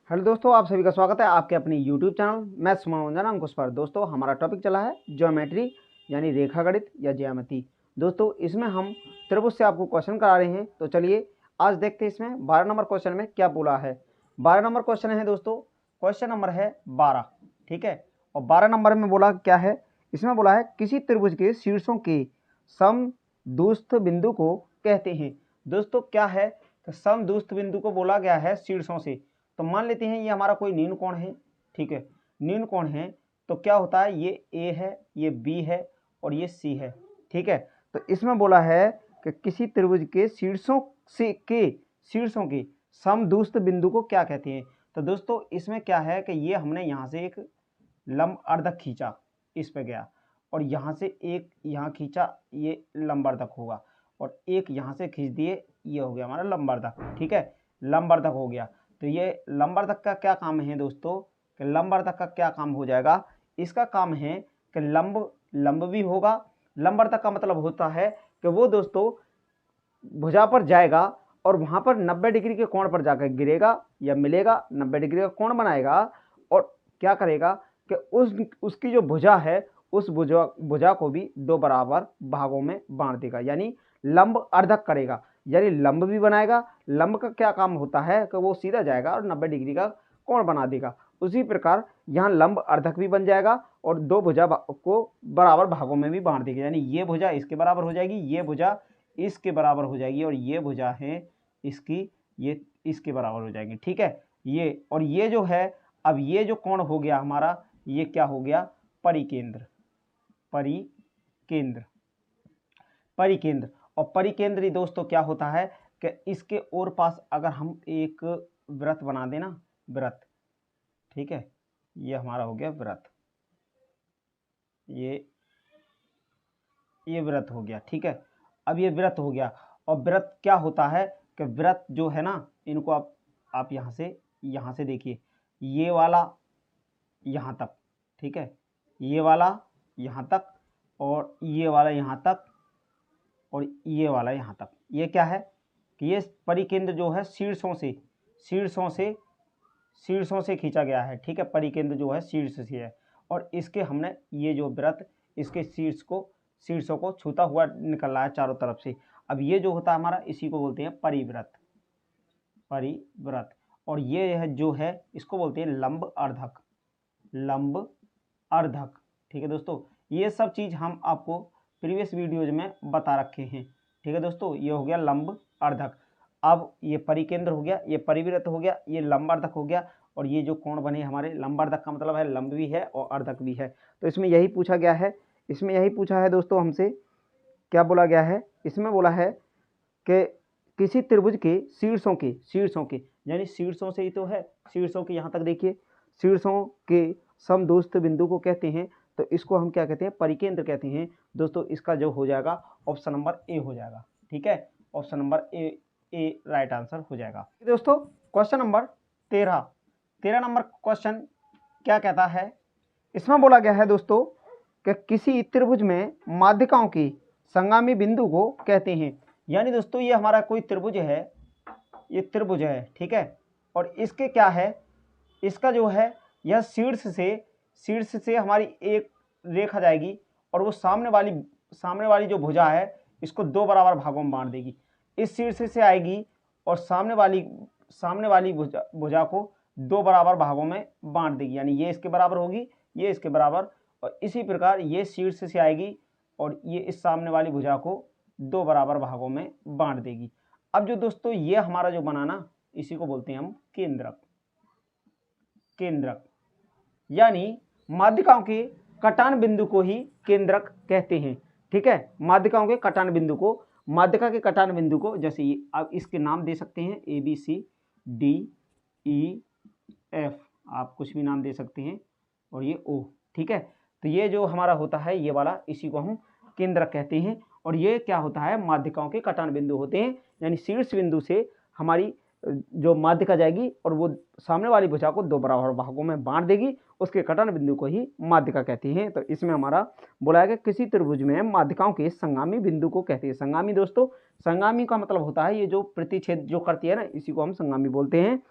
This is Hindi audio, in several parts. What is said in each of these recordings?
हेलो दोस्तों, आप सभी का स्वागत है आपके अपने यूट्यूब चैनल मैथ्स मनोरंजन अंकुश पर। दोस्तों हमारा टॉपिक चला है ज्योमेट्री यानी रेखागणित या ज्यामिति। दोस्तों इसमें हम त्रिभुज से आपको क्वेश्चन करा रहे हैं। तो चलिए आज देखते हैं इसमें 12 नंबर क्वेश्चन में क्या बोला है। 12 नंबर क्वेश्चन है दोस्तों, क्वेश्चन नंबर है 12। ठीक है, और 12 नंबर में बोला क्या है, इसमें बोला है किसी त्रिभुज के शीर्षों के समदूस्थ बिंदु को कहते हैं। दोस्तों क्या है, तो समदूस्थ बिंदु को बोला गया है शीर्षों से। तो मान लेते हैं ये हमारा कोई न्यून कोण है। ठीक है, न्यून कोण है तो क्या होता है, ये ए है, ये बी है और ये सी है। ठीक है, तो इसमें बोला है कि किसी त्रिभुज के शीर्षों के समदूस्थ बिंदु को क्या कहते हैं। तो दोस्तों इसमें क्या है कि ये हमने यहाँ से एक लंब अर्धक खींचा, इस पे गया, और यहाँ से एक यहाँ खींचा, ये लंबवर्धक होगा, और एक यहाँ से खींच दिए, ये हो गया हमारा लंबवर्धक। ठीक है, लंबवर्धक हो गया। तो ये लंबवर्धक का क्या काम है दोस्तों, कि लंबवर्धक का क्या काम हो जाएगा, इसका काम है कि लंब भी होगा। लंबवर्धक का मतलब होता है कि वो दोस्तों भुजा पर जाएगा और वहां पर 90 डिग्री के कोण पर जाकर गिरेगा या मिलेगा, 90 डिग्री का कोण बनाएगा और क्या करेगा कि उसकी जो भुजा है उस भुजा को भी दो बराबर भागों में बांट देगा, यानी लंब अर्धक करेगा, यानी लंब भी बनाएगा। लंब का क्या काम होता है कि वो सीधा जाएगा और 90 डिग्री का कोण बना देगा। उसी प्रकार यहाँ लंब अर्धक भी बन जाएगा और दो भुजा को बराबर भागों में भी बांट देगा, यानी ये भुजा इसके बराबर हो जाएगी, ये भुजा इसके बराबर हो जाएगी और ये भुजा है इसकी, ये इसके बराबर हो जाएगी। ठीक है, ये और ये जो है, अब ये जो कोण हो गया हमारा, ये क्या हो गया, परिकेंद्र। परिकेंद्र परिकेंद्र और परिकेंद्री दोस्तों क्या होता है कि इसके और पास अगर हम एक वृत्त बना देना, वृत्त, ठीक है, ये हमारा हो गया वृत्त, ये वृत्त हो गया। ठीक है, अब ये वृत्त हो गया, और वृत्त क्या होता है कि वृत्त जो है ना, इनको आप यहाँ से देखिए, ये वाला यहाँ तक, ठीक है, ये वाला यहाँ तक और ये वाला यहाँ तक और ये वाला यहाँ तक, ये क्या है कि ये परिकेंद्र जो है शीर्षों से खींचा गया है। ठीक है, परिकेंद्र जो है शीर्ष से है और इसके हमने ये जो वृत्त इसके शीर्षों को छूता हुआ निकल रहा है चारों तरफ से। अब ये जो होता है हमारा, इसी को बोलते हैं परिवृत्त। और ये है जो है, इसको बोलते हैं लंब अर्धक। ठीक है दोस्तों, ये सब चीज हम आपको प्रीवियस वीडियोज में बता रखे हैं। ठीक है दोस्तों, ये हो गया लंब अर्धक। अब ये परिकेंद्र हो गया, ये परिवृत्त हो गया, ये लंबार्धक हो गया, और ये जो कोण बने हमारे, लंबार्धक का मतलब है लंब भी है और अर्धक भी है। तो इसमें यही पूछा गया है, दोस्तों हमसे क्या बोला गया है, इसमें बोला है कि किसी त्रिभुज के शीर्षों के यानी शीर्षों से ही तो है, शीर्षों के यहाँ तक देखिए, शीर्षों के समदूस्थ बिंदु को कहते हैं। तो इसको हम क्या कहते हैं, परिकेंद्र कहते हैं। दोस्तों इसका जो हो जाएगा ऑप्शन नंबर ए हो जाएगा। ठीक है, option number A right answer हो जाएगा। दोस्तों क्वेश्चन नंबर 13 नंबर क्वेश्चन क्या कहता है, इसमें बोला गया है दोस्तों कि किसी त्रिभुज में माध्यिकाओं की संगामी बिंदु को कहते हैं। यानी दोस्तों ये हमारा कोई त्रिभुज है, ये त्रिभुज है, ठीक है, और इसके क्या है, इसका जो है यह शीर्ष से हमारी एक रेखा जाएगी और वो सामने वाली जो भुजा है इसको दो बराबर भागों में बांट देगी। इस शीर्ष से आएगी और सामने वाली भुजा को दो बराबर भागों में बांट देगी, यानी ये इसके बराबर होगी, ये इसके बराबर, और इसी प्रकार ये शीर्ष से आएगी और ये इस सामने वाली भुजा को दो बराबर भागों में बांट देगी। अब जो दोस्तों ये हमारा जो बनाना, इसी को बोलते हैं हम केंद्रक, यानी माध्यिकाओं के कटान बिंदु को ही केंद्रक कहते हैं। ठीक है, माध्यिकाओं के कटान बिंदु को, माध्यिका के कटान बिंदु को, जैसे आप इसके नाम दे सकते हैं ABCDEF, आप कुछ भी नाम दे सकते हैं, और ये O। ठीक है, तो ये जो हमारा होता है ये वाला, इसी को हम केंद्रक कहते हैं। और ये क्या होता है, माध्यिकाओं के कटान बिंदु होते हैं, यानी शीर्ष बिंदु से हमारी जो माध्यिका जाएगी और वो सामने वाली भुजा को दो बराबर भागों में बांट देगी, उसके कटान बिंदु को ही माध्यिका कहती हैं। तो इसमें हमारा बोला है कि किसी त्रिभुज में माध्यिकाओं के संगामी बिंदु को कहते हैं। संगामी दोस्तों, संगामी का मतलब होता है ये जो प्रतिच्छेद जो करती है ना, इसी को हम संगामी बोलते हैं।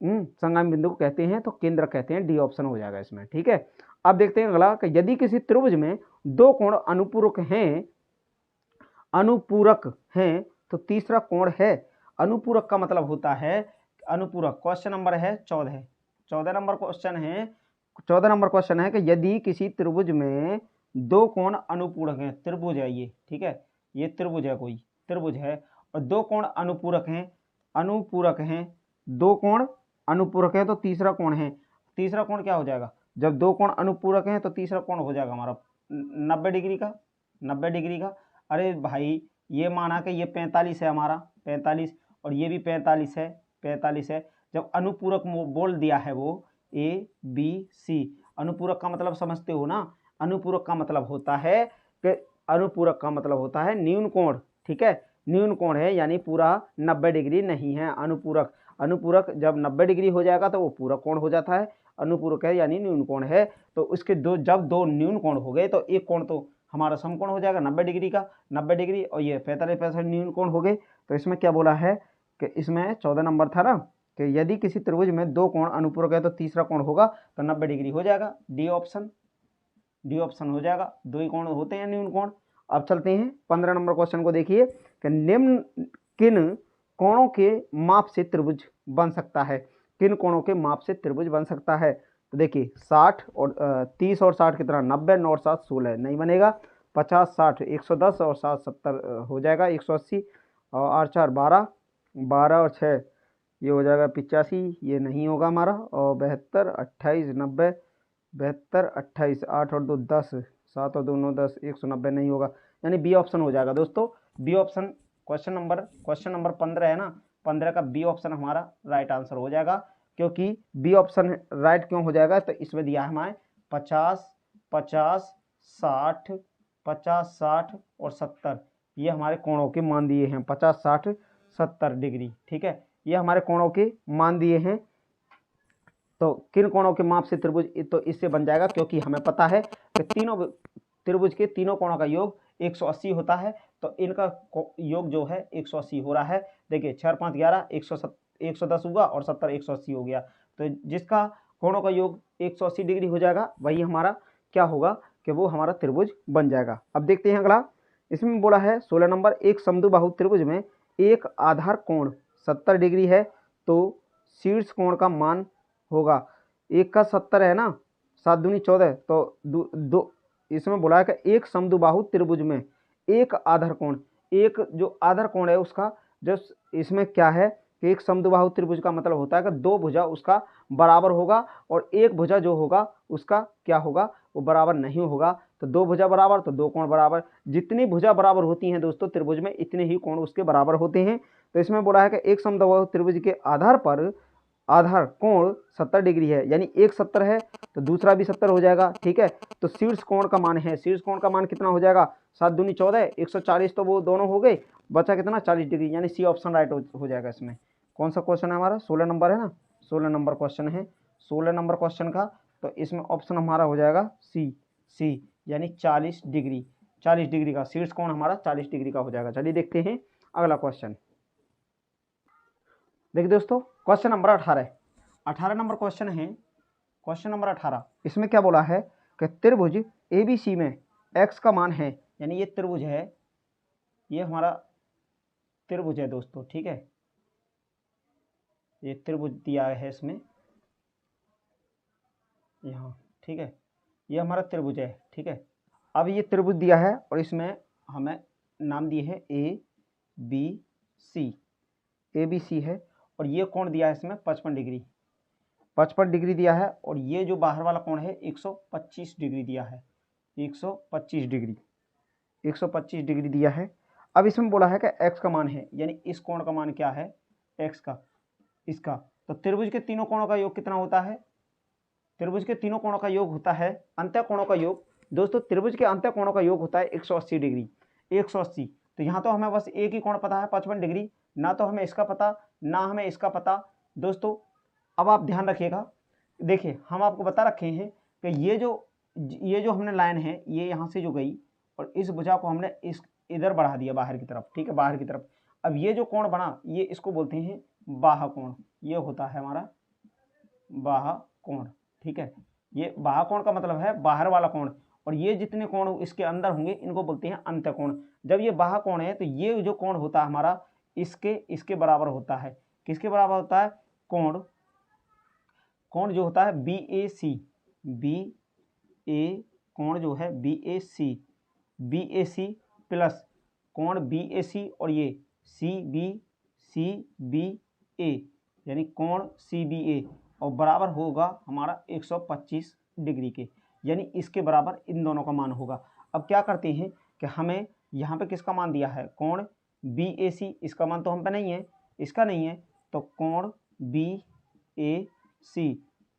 संगामी बिंदु को कहते हैं, तो केंद्र कहते हैं, डी ऑप्शन हो जाएगा इसमें। ठीक है, अब देखते हैं अगला कि यदि किसी त्रिभुज में दो कोण अनुपूरक हैं तो तीसरा कोण है। अनुपूरक का मतलब होता है अनुपूरक। क्वेश्चन नंबर है 14 नंबर क्वेश्चन है। 14 नंबर क्वेश्चन है कि यदि किसी त्रिभुज में दो कोण अनुपूरक हैं, त्रिभुज है ये, ठीक है, ये त्रिभुज है, कोई त्रिभुज है और दो कोण अनुपूरक हैं, दो कोण अनुपूरक है तो तीसरा कोण है। तीसरा कोण क्या हो जाएगा? जब दो कोण अनुपूरक हैं तो तीसरा कोण हो जाएगा हमारा 90 डिग्री का, 90 डिग्री का। अरे भाई ये माना कि ये 45 है हमारा, 45 और ये भी 45 है, 45 है। जब अनुपूरक बोल दिया है वो ए बी सी, अनुपूरक का मतलब समझते हो ना? अनुपूरक का मतलब होता है कि अनुपूरक का मतलब होता है न्यून कोण। ठीक है, न्यून कोण है यानी पूरा 90 डिग्री नहीं है। अनुपूरक, अनुपूरक जब 90 डिग्री हो जाएगा तो वो पूरा कोण हो जाता है। अनुपूरक है यानी न्यून कोण है, तो उसके दो, जब दो न्यून कोण हो गए तो एक कोण तो हमारा समकोण हो जाएगा 90 डिग्री का, 90 डिग्री, और ये 45 न्यून कोण हो गए। तो इसमें क्या बोला है कि इसमें 14 नंबर था ना कि यदि किसी त्रिभुज में दो कोण अनुपूरक है तो तीसरा कोण होगा तो 90 डिग्री हो जाएगा। डी ऑप्शन, डी ऑप्शन हो जाएगा। दो ही कोण होते हैं न्यून कोण। अब चलते हैं 15 नंबर क्वेश्चन को। देखिए कि निम्न किन कोणों के माप से त्रिभुज बन सकता है? किन कोणों के माप से त्रिभुज बन सकता है? तो देखिए 60 और 30 और 60 कितना, 90, 9 और 7 16, नहीं बनेगा। 50 60 110 और 7 70 हो जाएगा 180, और 8 4 12, 12 और 6 ये हो जाएगा 85, ये नहीं होगा हमारा। और 72 28 90, 72 28, 8 और 2 10, 7 और 2 9 10, 190 नहीं होगा, यानी बी ऑप्शन हो जाएगा दोस्तों। बी ऑप्शन क्वेश्चन नंबर 15 है ना, 15 का बी ऑप्शन हमारा राइट आंसर हो जाएगा। क्योंकि बी ऑप्शन राइट क्यों हो जाएगा? तो इसमें दिया है हमारे 50 50 60 50 60 और 70, ये हमारे कोणों के मान दिए हैं, 50 60 70 डिग्री। ठीक है, ये हमारे कोणों के मान दिए हैं। तो किन कोणों के माप से त्रिभुज, तो इससे बन जाएगा, क्योंकि हमें पता है कि तीनों त्रिभुज के तीनों कोणों का योग 180 होता है, तो इनका योग जो है 180 हो रहा है। देखिए 4 5 11, 110 हुआ और 70 180 हो गया, तो जिसका कोणों का योग 180 डिग्री हो जाएगा वही हमारा क्या होगा कि वो हमारा त्रिभुज बन जाएगा। अब देखते हैं अगला, इसमें बोला है 16 नंबर, एक समद्विबाहु त्रिभुज में एक आधार कोण 70 डिग्री है तो शीर्ष कोण का मान होगा। एक का 70 है ना, 7 दूनी 14, तो दो इसमें बोला है कि एक समद्विबाहु त्रिभुज में एक आधार कोण, एक जो आधार कोण है उसका, जो इसमें क्या है कि एक समद्विबाहु त्रिभुज का मतलब होता है कि दो भुजा उसका बराबर होगा और एक भुजा जो होगा उसका क्या होगा, वो बराबर नहीं होगा। तो दो भुजा बराबर तो दो कोण बराबर, जितनी भुजा बराबर होती हैं दोस्तों त्रिभुज में इतने ही कोण उसके बराबर होते हैं। तो इसमें बोला है कि एक समद्विबाहु त्रिभुज के आधार पर आधार कोण 70 डिग्री है, यानी एक 70 है तो दूसरा भी 70 हो जाएगा। ठीक है, तो शीर्ष कोण का मान है, शीर्ष कोण का मान कितना हो जाएगा, 7 दूनी 14, 140, तो वो दोनों हो गए, बचा कितना 40 डिग्री, यानी सी ऑप्शन राइट हो जाएगा। इसमें कौन सा क्वेश्चन है हमारा? 16 नंबर है ना, 16 नंबर क्वेश्चन है। 16 नंबर क्वेश्चन का तो इसमें ऑप्शन हमारा हो जाएगा सी, यानी 40 डिग्री, 40 डिग्री का शीर्ष कोण हमारा 40 डिग्री का हो जाएगा। चलिए देखते हैं अगला क्वेश्चन। देखिए दोस्तों क्वेश्चन नंबर 18 नंबर क्वेश्चन है, क्वेश्चन नंबर 18। इसमें क्या बोला है कि त्रिभुज ABC में x का मान है, यानी ये त्रिभुज है, ये हमारा त्रिभुज है दोस्तों। ठीक है, ये त्रिभुज दिया है इसमें यहाँ, ठीक है, ये हमारा त्रिभुज है। ठीक है, अब ये त्रिभुज दिया है और इसमें हमें नाम दिए है ABC है, और ये कोण दिया है इसमें 55 डिग्री, 55 डिग्री दिया है, और ये जो बाहर वाला कोण है 125 डिग्री दिया है, 125 डिग्री, 125 डिग्री दिया है। अब इसमें बोला है कि x का मान है, यानी इस कोण का मान क्या है, x का, इसका। तो त्रिभुज के तीनों कोणों का योग कितना होता है? त्रिभुज के तीनों कोणों का योग होता है, अंत्य कोणों का योग दोस्तों, त्रिभुज के अंत्य कोणों का योग होता है 180 डिग्री, 180। तो यहाँ तो हमें बस एक ही कोण पता है 55 डिग्री, ना तो हमें इसका पता ना हमें इसका पता दोस्तों। अब आप ध्यान रखिएगा, देखिए हम आपको बता रखे हैं कि ये जो हमने लाइन है ये यहाँ से जो गई और इस भुजा को हमने इस इधर बढ़ा दिया बाहर की तरफ। ठीक है, बाहर की तरफ। अब ये जो कोण बना ये इसको बोलते हैं बाह्य कोण, ये होता है हमारा बाह्य कोण, ठीक है। ये बाह्य कोण का मतलब है बाहर वाला कोण, और ये जितने कोण इसके अंदर होंगे इनको बोलते हैं अंतःकोण। जब ये बाह्य कोण है तो ये जो कोण होता है हमारा इसके बराबर होता है। किसके बराबर होता है? कोण जो होता है BAC, कोण जो है BAC प्लस कोण BAC और ये CBA यानी कोण CBA, और बराबर होगा हमारा 125 डिग्री के, यानी इसके बराबर इन दोनों का मान होगा। अब क्या करते हैं कि हमें यहाँ पे किसका मान दिया है? कोण BAC, इसका मान तो हम पे नहीं है, इसका नहीं है, तो कोण BAC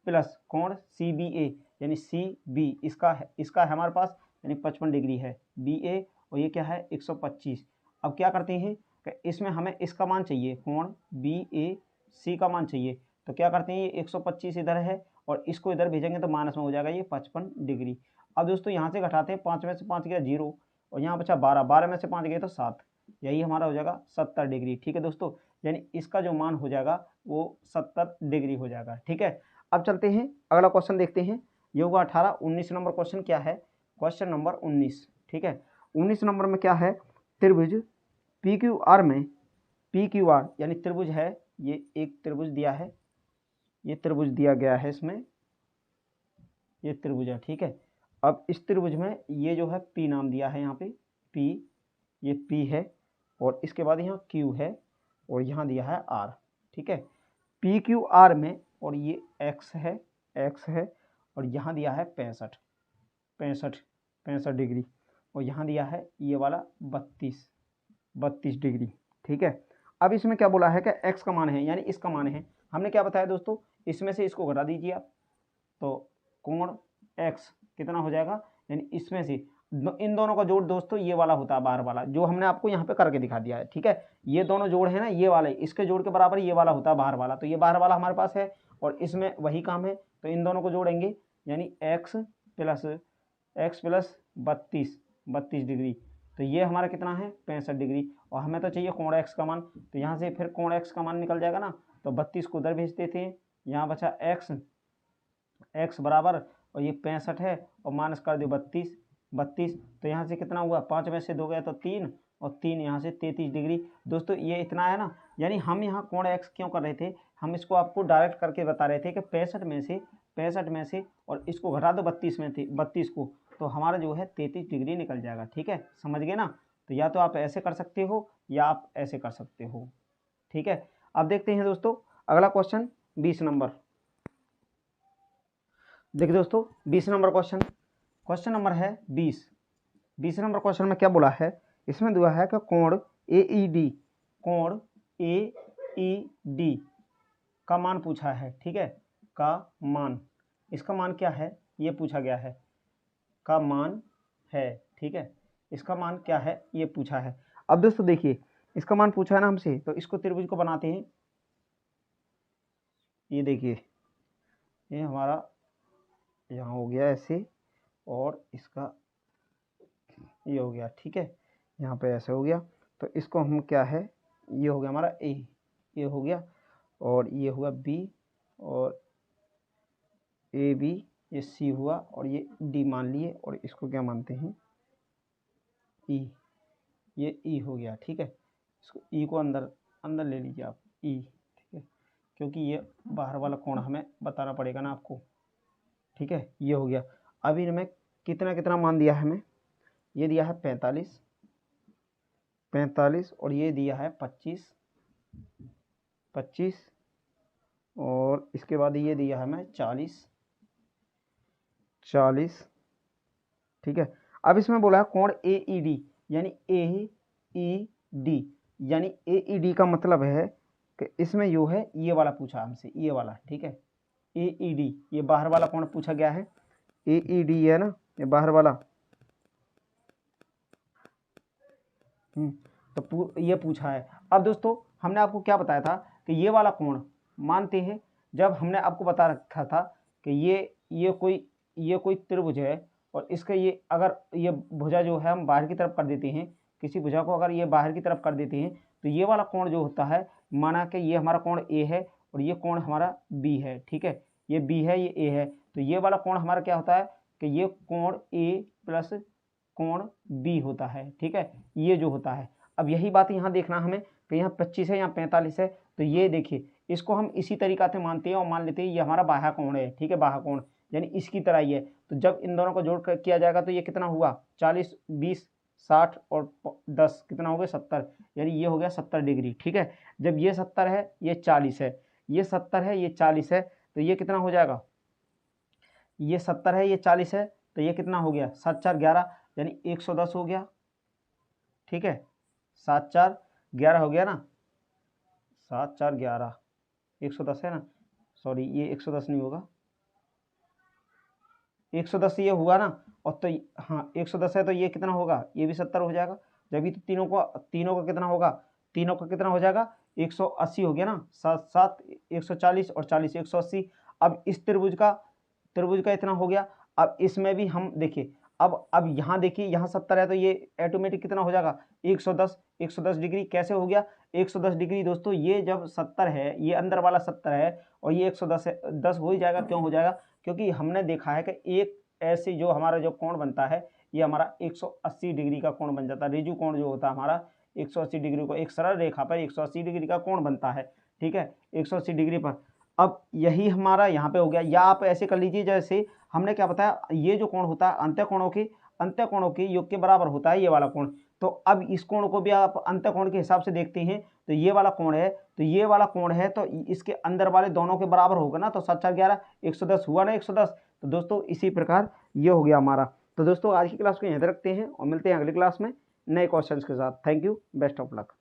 प्लस कोण CBA यानी CB इसका है हमारे पास, यानी 55 डिग्री है BA, और ये क्या है 125। अब क्या करते हैं कि इसमें हमें इसका मान चाहिए, कोण BAC का मान चाहिए, तो क्या करते हैं ये 125 इधर है और इसको इधर भेजेंगे तो माइनस में हो जाएगा ये 55 डिग्री। अब दोस्तों यहाँ से घटाते हैं, 5 में से 5 गया 0 और यहाँ बचा 12, 12 में से 5 गए तो 7, यही हमारा हो जाएगा 70 डिग्री, ठीक है दोस्तों। यानी इसका जो मान हो जाएगा वो 70 डिग्री हो जाएगा, ठीक है। अब चलते हैं अगला क्वेश्चन देखते हैं, ये होगा 18। 19 नंबर क्वेश्चन क्या है? क्वेश्चन नंबर 19, ठीक है। 19 नंबर में क्या है? त्रिभुज PQR में PQR यानी त्रिभुज है, ये एक त्रिभुज दिया है, ये त्रिभुज दिया गया है, इसमें ये त्रिभुज है, ठीक है। अब इस त्रिभुज में ये जो है P नाम दिया है, यहाँ पे P, ये P है, और इसके बाद यहाँ Q है, और यहाँ दिया है R, ठीक है। PQR में, और ये X है, और यहाँ दिया है 65 डिग्री, और यहाँ दिया है ये वाला 32 डिग्री, ठीक है। अब इसमें क्या बोला है कि x का मान है, यानी इसका मान है। हमने क्या बताया दोस्तों, इसमें से इसको घटा दीजिए आप, तो कोण x कितना हो जाएगा, यानी इसमें से इन दोनों का जोड़ दोस्तों ये वाला होता है बाहर वाला, जो हमने आपको यहाँ पे करके दिखा दिया है, ठीक है। ये दोनों जोड़ है ना, ये वाले इसके जोड़ के बराबर ये वाला होता है बाहर वाला, तो ये बाहर वाला हमारे पास है और इसमें वही काम है, तो इन दोनों को जोड़ेंगे, यानी x प्लस 32 डिग्री, तो ये हमारा कितना है 65 डिग्री, और हमें तो चाहिए कोण x का मान, तो यहाँ से फिर कोण x का मान निकल जाएगा ना, तो 32 को उधर भेज देते हैं, यहाँ बचा x बराबर, और ये 65 है और माइनस कर दो 32, तो यहाँ से कितना हुआ, 5 में से 2 गया तो 3, और 3 यहाँ से 33 डिग्री। दोस्तों ये इतना है ना, यानी हम यहाँ कोण x क्यों कर रहे थे, हम इसको आपको डायरेक्ट करके बता रहे थे कि 65 में से और इसको घटा दो 32 को, तो हमारा जो है 33 डिग्री निकल जाएगा, ठीक है। समझ गए ना? तो या तो आप ऐसे कर सकते हो या आप ऐसे कर सकते हो, ठीक है। अब देखते हैं दोस्तों अगला क्वेश्चन 20 नंबर। देखिए दोस्तों 20 नंबर क्वेश्चन नंबर है 20 नंबर क्वेश्चन में क्या बोला है, इसमें दिया है कि कोण AED का मान पूछा है, ठीक है। का मान, इसका मान क्या है ये पूछा गया है, का मान है, ठीक है। इसका मान क्या है ये पूछा है। अब दोस्तों देखिए इसका मान पूछा है ना हमसे, तो इसको त्रिभुज को बनाते हैं। ये देखिए ये हमारा यहाँ हो गया ऐसे, और इसका ये हो गया, ठीक है। यहाँ पे ऐसे हो गया, तो इसको हम क्या है, ये हो गया हमारा A, ये हो गया, और ये हुआ B, और AB, ये C हुआ, और ये D मान लिए, और इसको क्या मानते हैं E, ये E हो गया, ठीक है। इसको E को अंदर ले लीजिए आप, E, ठीक है, क्योंकि ये बाहर वाला कोण हमें बताना पड़ेगा ना आपको, ठीक है। ये हो गया। अब इनमें कितना मान दिया है हमें, ये दिया है 45 और ये दिया है 25, और इसके बाद ये दिया है हमें 40, ठीक है। अब इसमें बोला है कोण AED, यानी AED का मतलब है कि इसमें यो है ये वाला पूछा हमसे, ये वाला, ठीक है। AED ये बाहर वाला कोण पूछा गया है, AED है ना ये बाहर वाला, तो ये पूछा है। अब दोस्तों हमने आपको क्या बताया था कि ये वाला कोण मानते हैं, जब हमने आपको बता रखा था कि ये कोई त्रिभुज है, और इसका ये अगर ये भुजा जो है हम बाहर की तरफ कर देते हैं, किसी भुजा को अगर ये बाहर की तरफ कर देते हैं, तो ये वाला कोण जो होता है, माना कि ये हमारा कोण A है और ये कोण हमारा B है, ठीक है। ये बी है, ये ए है, तो ये वाला कोण हमारा क्या होता है कि ये कोण ए प्लस कोण बी होता है। ठीक है, ये जो होता है। अब यही बात यहाँ देखना हमें कि यहाँ 25 है, यहाँ 45 है, तो ये देखिए इसको हम इसी तरीका से मानते हैं और मान लेते हैं ये हमारा बाह्य कोण है। ठीक है, बाह्य कोण यानी इसकी तरह ही है। तो जब इन दोनों को जोड़ कर किया जाएगा तो ये कितना हुआ 40, 20, 60 और 10 कितना हो गया 70, यानी ये हो गया 70 डिग्री। ठीक है, जब ये 70 है, ये 40 है, ये 70 है, ये 40 है, तो ये कितना हो जाएगा, ये 70 है, ये 40 है, तो ये कितना हो गया 7 4 11, यानी 110 हो गया। ठीक है, 7 4 11 हो गया ना, 7 4 11 110 है ना, सॉरी ये 110 नहीं होगा, 110 ये हुआ ना, और तो हाँ 110 है तो ये कितना होगा, ये भी 70 हो जाएगा। जब भी तो तीनों का कितना होगा, तीनों का कितना हो जाएगा 180 हो गया ना, 7 7 140 और 40 180। अब इस त्रिभुज का इतना हो गया। अब इसमें भी हम देखिए, अब यहाँ देखिए, यहाँ 70 है तो ये ऑटोमेटिक कितना हो जाएगा 110 डिग्री। कैसे हो गया 110 डिग्री दोस्तों, ये जब 70 है, ये अंदर वाला 70 है और ये 110 है, 10 हो ही जाएगा। क्यों हो जाएगा, क्योंकि हमने देखा है कि एक ऐसे जो हमारा जो कोण बनता है ये हमारा 180 डिग्री का कोण बन जाता है। रिजु कोण जो होता है हमारा 180 डिग्री को, एक सरल रेखा पर 180 डिग्री का कोण बनता है। ठीक है, 180 डिग्री पर। अब यही हमारा यहाँ पे हो गया, या आप ऐसे कर लीजिए जैसे हमने क्या बताया, ये जो कोण होता है अंत्य कोणों के योग के बराबर होता है ये वाला कोण। तो अब इस कोण को भी आप अंत्य कोण के हिसाब से देखते हैं, तो ये वाला कोण है, तो ये वाला कोण है तो इसके अंदर वाले दोनों के बराबर होगा ना, तो 7 4 11 110 हुआ ना 110। तो दोस्तों इसी प्रकार ये हो गया हमारा। तो दोस्तों आज की क्लास को यहाँ तक रखते हैं और मिलते हैं अगली क्लास में नए क्वेश्चंस के साथ। Thank you, best of luck.